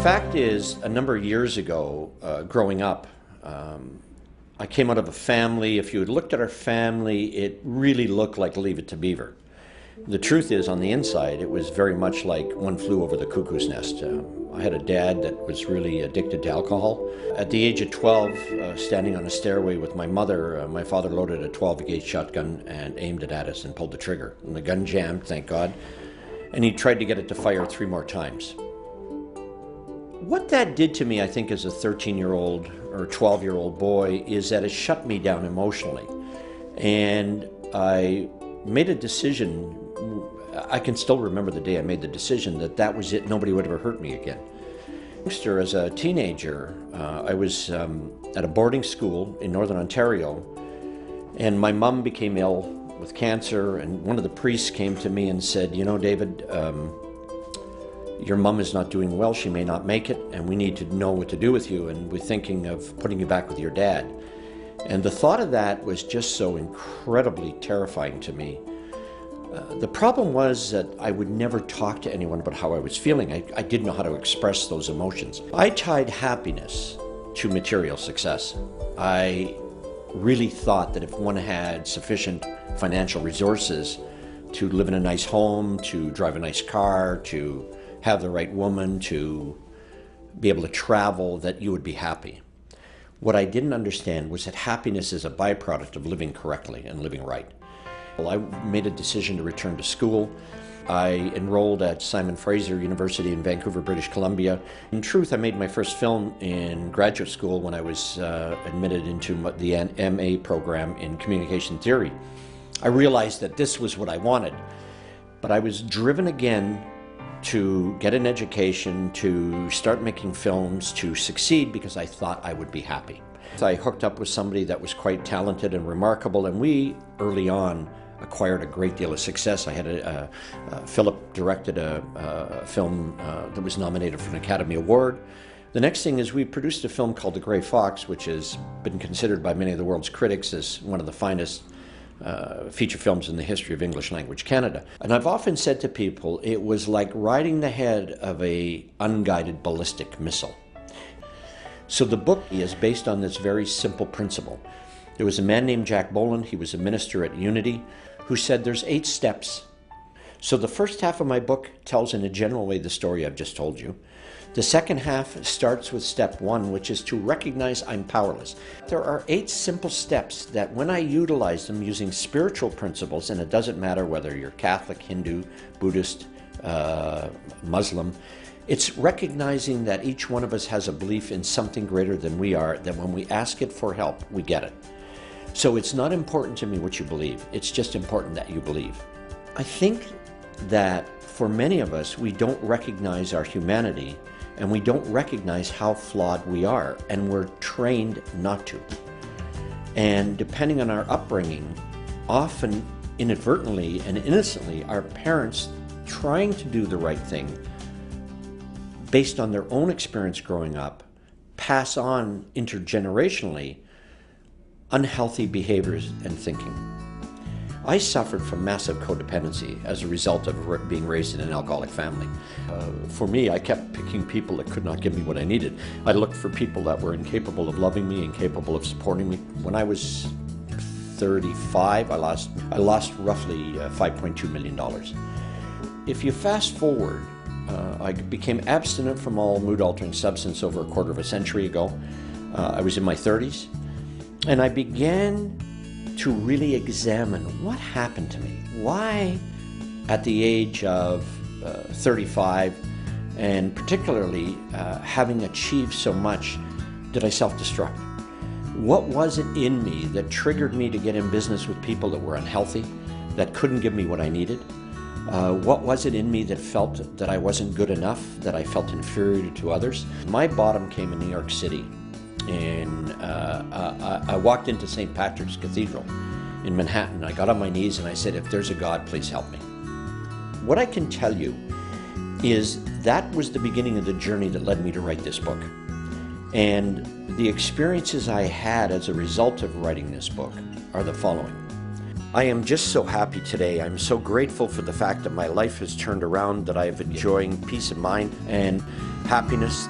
fact is, a number of years ago, growing up, I came out of a family. If you had looked at our family, it really looked like Leave It to Beaver. The truth is, on the inside, it was very much like One Flew Over the Cuckoo's Nest. I had a dad that was really addicted to alcohol. At the age of 12, standing on a stairway with my mother, my father loaded a 12-gauge shotgun and aimed it at us and pulled the trigger. And the gun jammed, thank God, and he tried to get it to fire 3 more times. What that did to me, I think, as a 13-year-old or 12-year-old boy, is that it shut me down emotionally. And I made a decision. I can still remember the day I made the decision that that was it. Nobody would ever hurt me again. As a teenager, I was at a boarding school in Northern Ontario, and my mom became ill with cancer, and one of the priests came to me and said, "You know, David, your mom is not doing well. She may not make it, and we need to know what to do with you, and we're thinking of putting you back with your dad." And the thought of that was just so incredibly terrifying to me. The problem was that I would never talk to anyone about how I was feeling. I didn't know how to express those emotions. I tied happiness to material success. I really thought that if one had sufficient financial resources to live in a nice home, to drive a nice car, to have the right woman, to be able to travel, that you would be happy. What I didn't understand was that happiness is a byproduct of living correctly and living right. Well, I made a decision to return to school. I enrolled at Simon Fraser University in Vancouver, British Columbia. In truth, I made my first film in graduate school when I was admitted into the MA program in communication theory. I realized that this was what I wanted, but I was driven again to get an education, to start making films, to succeed, because I thought I would be happy. I hooked up with somebody that was quite talented and remarkable, and we, early on, acquired a great deal of success. I had Philip directed a film that was nominated for an Academy Award. The next thing is we produced a film called The Grey Fox, which has been considered by many of the world's critics as one of the finest feature films in the history of English language Canada. And I've often said to people, it was like riding the head of an unguided ballistic missile. So the book is based on this very simple principle. There was a man named Jack Boland, he was a minister at Unity, who said there's 8 steps. So the first half of my book tells in a general way the story I've just told you. The second half starts with step 1, which is to recognize I'm powerless. There are 8 simple steps that when I utilize them using spiritual principles, and it doesn't matter whether you're Catholic, Hindu, Buddhist, Muslim, it's recognizing that each one of us has a belief in something greater than we are, that when we ask it for help, we get it. So it's not important to me what you believe, it's just important that you believe. I think that for many of us, we don't recognize our humanity, and we don't recognize how flawed we are, and we're trained not to. And depending on our upbringing, often inadvertently and innocently, our parents trying to do the right thing based on their own experience growing up, pass on intergenerationally unhealthy behaviors and thinking. I suffered from massive codependency as a result of being raised in an alcoholic family. For me, I kept picking people that could not give me what I needed. I looked for people that were incapable of loving me, incapable of supporting me. When I was 35, I lost roughly $5.2 million. If you fast forward, I became abstinent from all mood-altering substance over a quarter of a century ago. I was in my 30s, and I began to really examine what happened to me. Why, at the age of 35, and particularly having achieved so much, did I self-destruct? What was it in me that triggered me to get in business with people that were unhealthy, that couldn't give me what I needed? What was it in me that felt that I wasn't good enough, that I felt inferior to others? My bottom came in New York City. And I walked into St. Patrick's Cathedral in Manhattan. I got on my knees and I said, if there's a God, please help me. What I can tell you is that was the beginning of the journey that led me to write this book. And the experiences I had as a result of writing this book are the following. I am just so happy today. I'm so grateful for the fact that my life has turned around, that I have enjoying peace of mind and happiness.